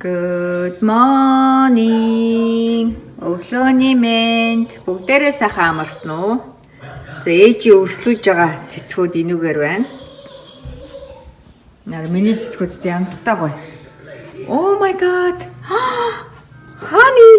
Good morning. Өглөөний мэнд. Бүгдээрээ сайхан амарсан уу? За ээжи өрслүүлж байгаа цэцгүүд энүүгээр байна. Нэр миний цэцгүүд янзтай гоё. Oh my god. Honey.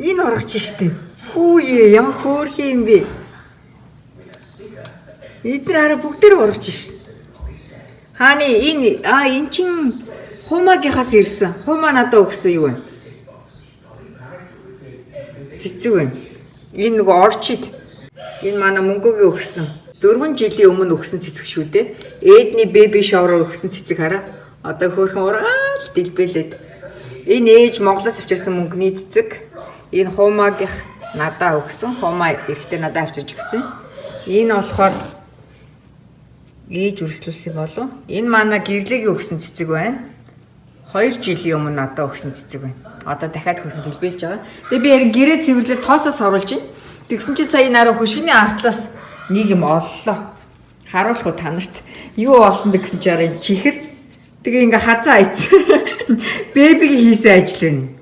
Энэ урагч штеп. Хүүе ямар хөөрхий юм бэ? Эдгээр араа бүгдээр урагч шин. Honey энэ чин Хумаагийнхаас ирсэн. Хумаа надад өгсөн юу вэ? Цэцэг байна. Энэ нөгөө орчид. Энэ манай мөнгөгийн өгсөн. 4 жилийн өмнө өгсөн цэцэг шүү дээ. Эдний беби шоураар өгсөн цэцэг хараа. Одоо хөөрхөн ураал дэлбэлээд. Энэ ээж Монголоос авчирсан мөнгөний цэцэг. Энэ Хумаагийнх надад өгсөн. Хумаа эрэхтэй надад авчирч өгсөн. Энэ болохоор ээж өрслүүлсэн болов. Энэ манай гэрлэгийн өгсөн цэцэг байна. 2 жилийн өмнө надад өгсөн цэцэг байна. Одоо дахиад хөрхөнд хэлбэлж байгаа. Тэгээ би ярин гэрээ цэвэрлээд тоосоос оруулж байна. Тэгсэн чинь сая нараа хөшгөний артлаас нэг юм оллоо. Харуулах уу та нарт? Юу олсон бэ гэсэн чинь чихэр. Тэгээ ингээ хазаа ийцэн. Бэбигийн хийсэн ажил байна.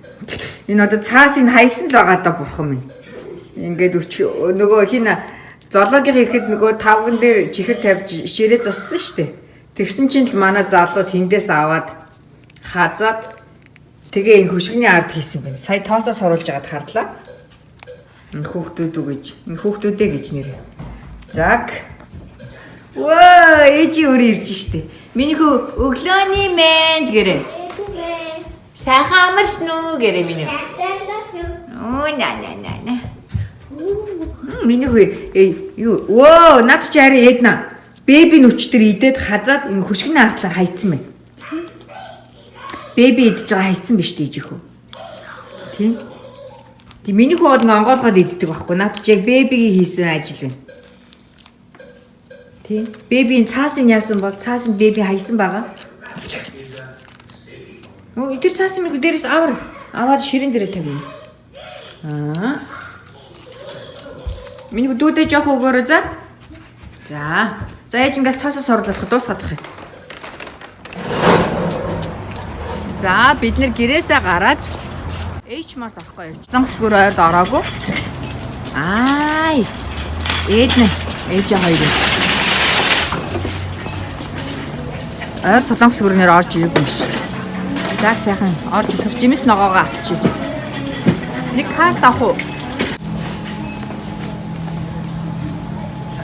Энэ одоо цаасыг хайсан л байгаа да бурхан минь. Ингээд нөгөө хин зоологийн ирэхэд нөгөө тавган дээр чихэр тавьж ширээ зассан шүү дээ. Тэгсэн чинь л манай залуу тэндээс аваад хазаад тэгээ энэ хөшгөний ард хийсэн байна. Сая тоосоос оруулж байгаад харлаа. Энэ хүүхдүүд үү гэж. Энэ хүүхдүүдээ гэж нэр. Зак. Ваа, ээжи өөр ирж штэ. Миний хүү өглөөний мэнд гэрээ. Сайхан амарсан уу гэрээ миний. Оо на. Миний хүү юу? Воо, над чи харин эдна. Беби нүчтэр идээд хазаад энэ хөшгөний ардлаар хайцсан байна. Беби идэж байгаа хайцсан биш дээ ээжихүү. Тийм. Тэг миний хүү одон онгоолгоод иддэг байхгүй. Наад чи яг бебигийн хийсэн ажил байна. Тийм. Бебийн цаасыг яасан бол цаасанд беби хайсан байгаа. Оо тэр цаасыг минь дээрээс аваад ширэн дээрээ тавина. Миний хүү дүүдээ жоох өгөөрөө за. За ээж ингээс тоосоос оруулах дуусгах юм. За бид нэр гэрээсээ гараад H-Mart авахгүй явж. Замсгөр ойрд ороогүй. Ээж хоёр. Ойр солонгосгөрнөр орж ирэх юм шиг. За сайхан орж ирэх жимс ногоогоо авчи. Нэг карт авах уу?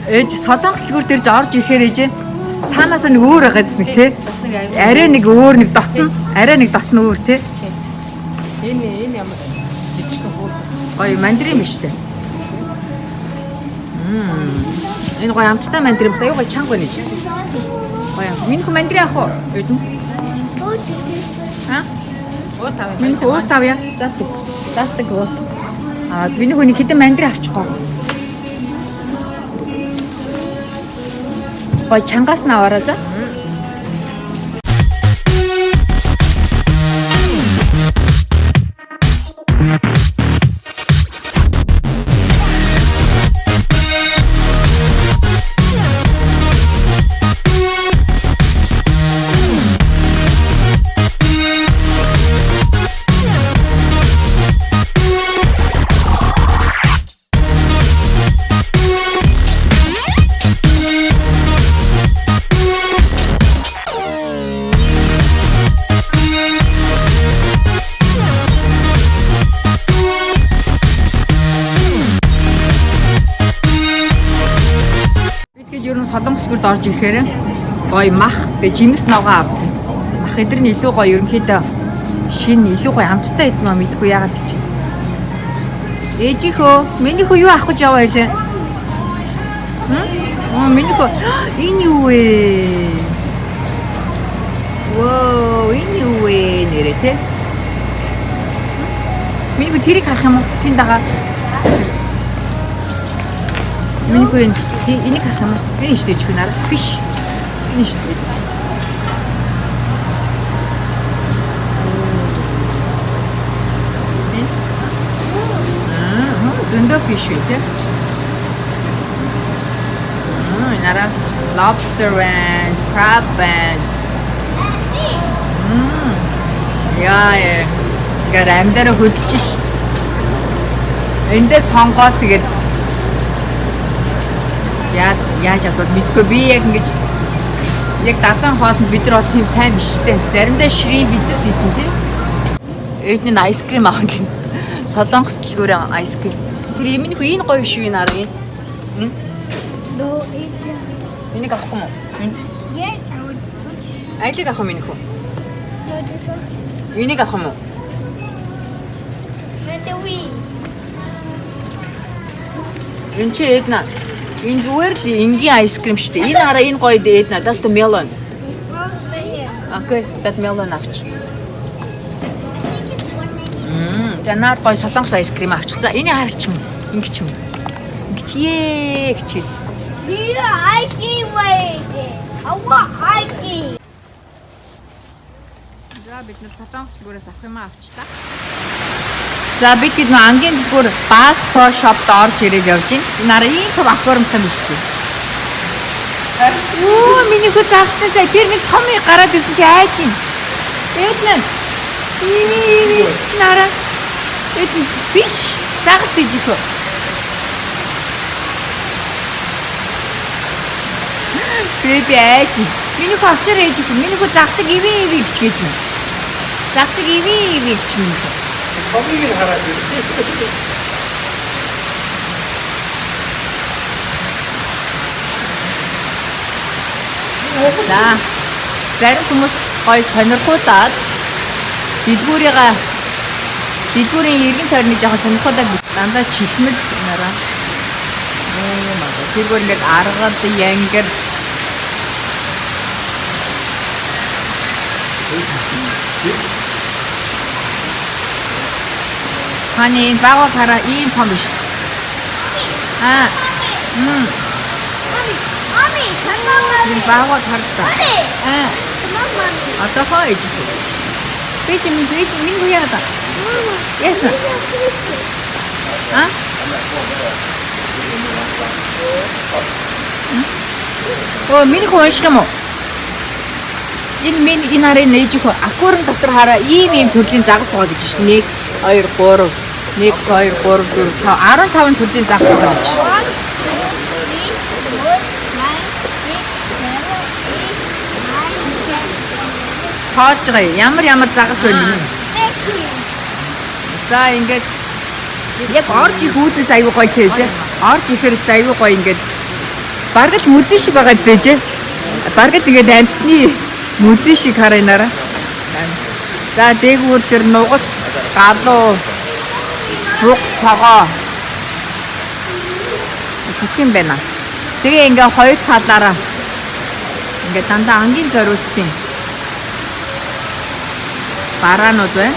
Ээж солонгосгөр дээр орж ирэхээр ээж цаанаас нэг өөр байгаа зү нэг те. Арай нэг өөр нэг дотно. Арай нэг дотно өөр те. Энэ ямар жижиг хөө. Гоё мандрин биш те. Энэ гоё амттай мандрин ба юу гоё чанга байна. Гоё. Минь хөө мандрин авах уу? Эдэн. Оо тав. Минь хөө тав яа. Застаг гоо. Миний хөө нэг хэдэн мандрин авчихгоо. Гоё чангаас нь аваарай за. Солонгосгөрд орж ирэхээр гоё мах тэгээ жимс ногоо авд. Мах эдэр нь илүү гоё ерөнхийдөө шин илүү гоё амттай идэх юм мэдгүй яагаад ч. Ээжихөө миний хөө юу авах гэж яваа хэлээ? Миний хөө энэ юу вэ? Воо, энэ юу вэ нэрэ те? Миний хөө тэрийг харах юм уу? Тэнд байгаа. Миний хөө энийг харах юм уу? Энэ шүү дээ ч гэнэ арга биш. Энэ шүү дээ. Зөндөө биш үү те? Нара lobster and crab and Яа. Ингээд амьдараа хөдөлж шít. Эндээ сонгоод тэгээд яаж аваад мэдгүй би яг ингэж яг дадлан хоолнд бид нар бол тийм сайн биш дээ. Заримдаа шри бидэд идэх тийм. Эдний айскрим авах гин. Солонгос дэлгүүрийн айскрим. Тэр энэ гоё шүү энэ арга энэ. No, eat. Энийг авахгүй мó? Yes, I would switch. Айлыг авах минь хөө. No, this one. Энийг авах мó? Let the wee. Энэ чи эднэ. Энэ зүгээр л энгийн айскрим шүү дээ. Энэ хараа энэ гоё эднэ. That's the melon. Over here. Okay, that melon авч. I think it's one maybe. За наад гоё солонгос айскрим авчих. За энийг хараач юм. Ингэж юм. Ингэж ээ гэж. Yeah, I see what is it. I want hiking. За бид нар солонгос бүрээс авах юм авчлаа. За бид нэг ангийн бүр Bass Pro Shop-д орж ирээд явж байна. Нараа ийм том аквариумтай биш үү? Оо, миний хүү загснасаа тэр нэг том гараад ирсэн чи айж байна. Эднэ. Нараа. Эднэ биш. Загс ижих. Бэби айж. Миний хүү авчаар ээжих. Миний хүү загсаг ивээ гэж гээд байна. Загсаг ивээ гэж байна. Хомыг нь хараад ирсэн. За. Зарим хүмүүс гоё сонирхуулаад дэлгүүрийн иргэн тойрны жоохон сонирхуулаад дандаа чихмэл нараа. Тэр бүр ингээд аргад янгэр Хани багаа хараа ийм том биш. Mommy, come on, mommy. Багаа хараа. Mommy, come on, mommy. Одоо хойж. Бич минь гуяа та. Yes. Оо миний хонших юм уу? Энэ нарыг нээж их аквариум дотор хараа ийм төрлийн загас байгаа гэж шүү дээ. 1 2 3 1 2 3 4 5 15 төрлийн загас байгаа гэж. 1, 2, 3, 4, 5, 6, 7, 8, 9, 10. Тоож байгаа ямар загас байна юм. За ингээд яг орж их үүднээс аюу гоё тээж. Орж ихэрэс аюу гоё ингээд бараг л мүзэн шиг байгаа дэж. Бараг л ингээд амтны мүзэн шиг харайнараа. За дээгүүр тэр нугас галуу рух цагаа. Их юм байна. Тэгээ ингээ хоёр талаараа ингээ дандаа ангийн зориултын бараанууд байна.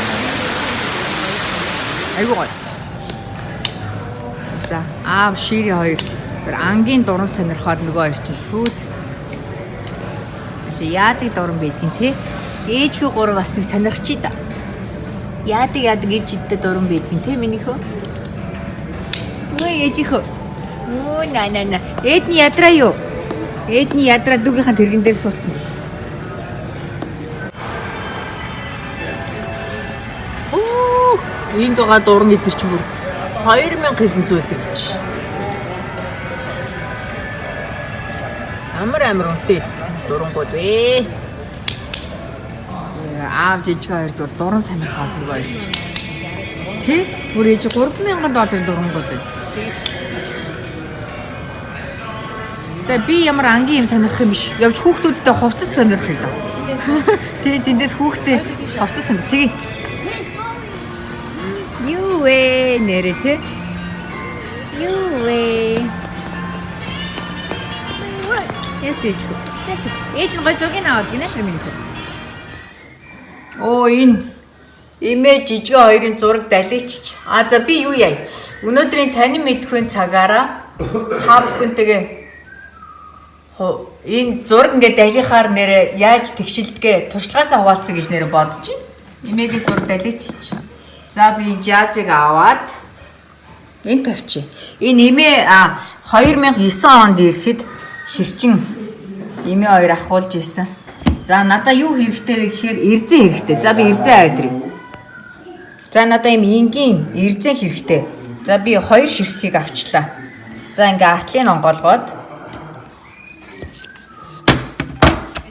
Айгуу гоё. За аав шири хоёр тэр ангийн дуран сонирхоод нөгөө хоёр чинь сүүл. Яадаг дуран байдгийн те. Ээжгүй гур бас нэг сонирхчий да. Яадаг ээжидтэй дуран байдгийн те минийхөө. Өө ээжихөө. Оо на. Эдний ядраа юу? Эдний ядраа дүүгийнхэн тэрэгэн дээр суудсан. Оо энд байгаа дуран эднэр ч бүр 2000 хэдэн зүйдэг гэж. Амар үнэтэй дурангууд вэ. Аав жижиг хоёр зур дуран сонирхоод нөгөө ирч. Тэ? Бүр ээж $3,000 дурангууд байна. За би ямар ангийн юм сонирхох юм биш. Явж хүүхдүүдтэй хувцас сонирхох юм. Тэгээ тэндээс хүүхдээ хувцас сонирх. Тэгээ. Юу вэ нэрэ тэ? Юу вэ? Яс ээж. Ээж нь гой зургийг аваад гинэ шир минь. Оо энэ эмээ жижиг хоёрын зураг далийчч. За би юу яа? Өнөөдрийн тань мэдхүйн цагаараа та бүхэнтэйгээ энэ зураг ингээд далихаар нэрэ яаж тэгшилдгээ туршлагаасаа хуваалцсан гэж нэрэ бодож байна. Эмээгийн зураг далийчч. За би жазыг аваад энэ тавьчих. Энэ эмээ 2009 онд ирэхэд ширчин эмээ хоёр ахуулж исэн. За надаа юу хэрэгтэй вэ гэхээр эрзэн хэрэгтэй. За би эрзэн аваад. За надаа юм энгийн эрзэн хэрэгтэй. За би 2 ширхгийг авчлаа. За ингээ артлыг онгоолгоод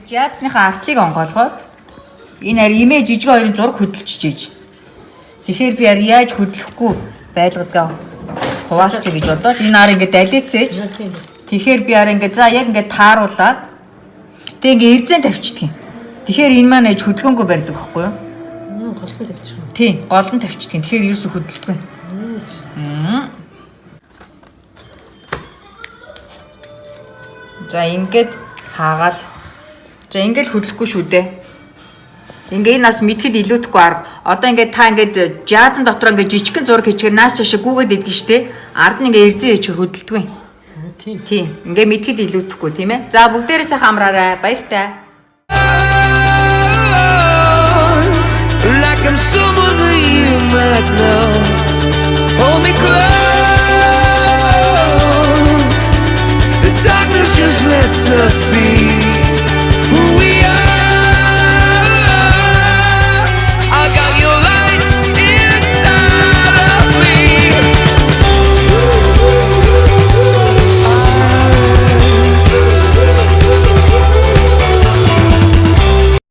жаацныхаа артлыг онгоолгоод энэ ари имээ жижиг хоёрын зураг хөдөлчихөж. Тэгэхээр би ари яаж хөдлөхгүй байлгадаг хуваалцъя гэж бодоод энэ ар ингээ далицээж. Тэгэхээр би ар ингээ за яг ингээ тааруулаад тэг ингээ эрзэн тавьчихдаг юм. Тэгэхээр энэ маань ээж хөдөлгөөнгөө барьдаг байхгүй юу? Голхон тавьчих. Тийм, гол нь тавьчихдаг. Тэгэхээр ерөөсө хөдөлдөг. За ингээд хаагаал. За ингээд хөдлөхгүй шүү дээ. Ингээ энэ нас мэдхэд илүүдэхгүй арга. Одоо ингээд та ингээд жазан дотор ингээд жижигхэн зураг хийчихээр нааш чашаа гүгээд идэх штэ. Ард нь ингээ эрзэн хийчих хөдөлдөг юм. Тийм. Ингээ мэдхэд илүүдэхгүй тийм ээ. За бүгдээрээ сайхан амраарай. Баяртай. Like I'm someone that you might know.